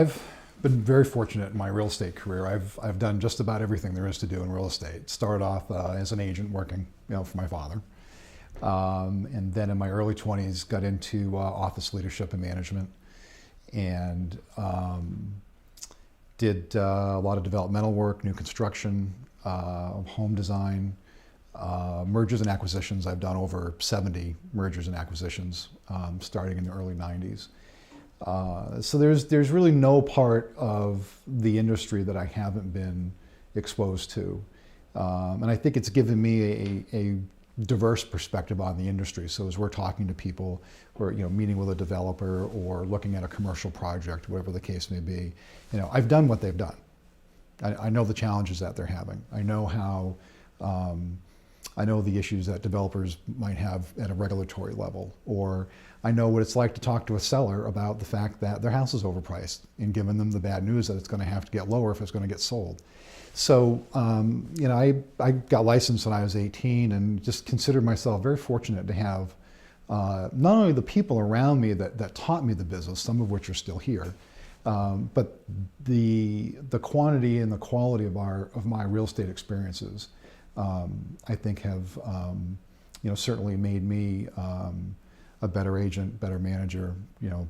I've been very fortunate in my real estate career. I've done just about everything there is to do in real estate. Started off as an agent working, for my father, and then in my early 20s got into office leadership and management, and did a lot of developmental work, new construction, home design, mergers and acquisitions. I've done over 70 mergers and acquisitions, starting in the early 90s. So there's really no part of the industry that I haven't been exposed to. And I think it's given me a diverse perspective on the industry. So as we're talking to people, or meeting with a developer or looking at a commercial project, whatever the case may be, I've done what they've done. I know the challenges that they're having. I know how, I know the issues that developers might have at a regulatory level, or I know what it's like to talk to a seller about the fact that their house is overpriced and giving them the bad news that it's going to have to get lower if it's going to get sold. So, I got licensed when I was 18 and just considered myself very fortunate to have not only the people around me that taught me the business, some of which are still here, but the quantity and the quality of my real estate experiences, I think have certainly made me a better agent, better manager,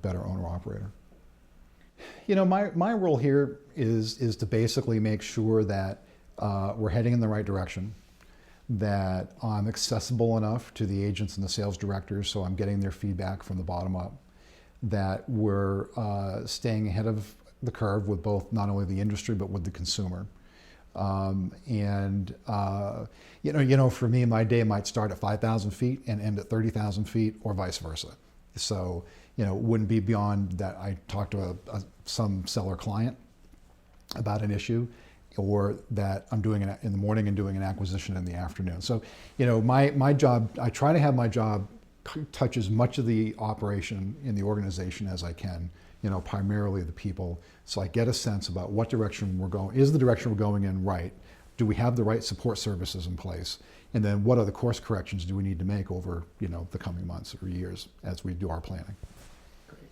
better owner operator. My role here is to basically make sure that we're heading in the right direction, that I'm accessible enough to the agents and the sales directors so I'm getting their feedback from the bottom up, that we're staying ahead of the curve with both not only the industry but with the consumer. For me, my day might start at 5,000 feet and end at 30,000 feet, or vice versa. So, it wouldn't be beyond that I talk to some seller client about an issue, or that I'm doing it in the morning and doing an acquisition in the afternoon. So, my job, I try to have my job touch as much of the operation in the organization as I can, primarily the people. So I get a sense about what direction we're going. Is the direction we're going in right? Do we have the right support services in place? And then what other course corrections do we need to make over, the coming months or years as we do our planning? Great.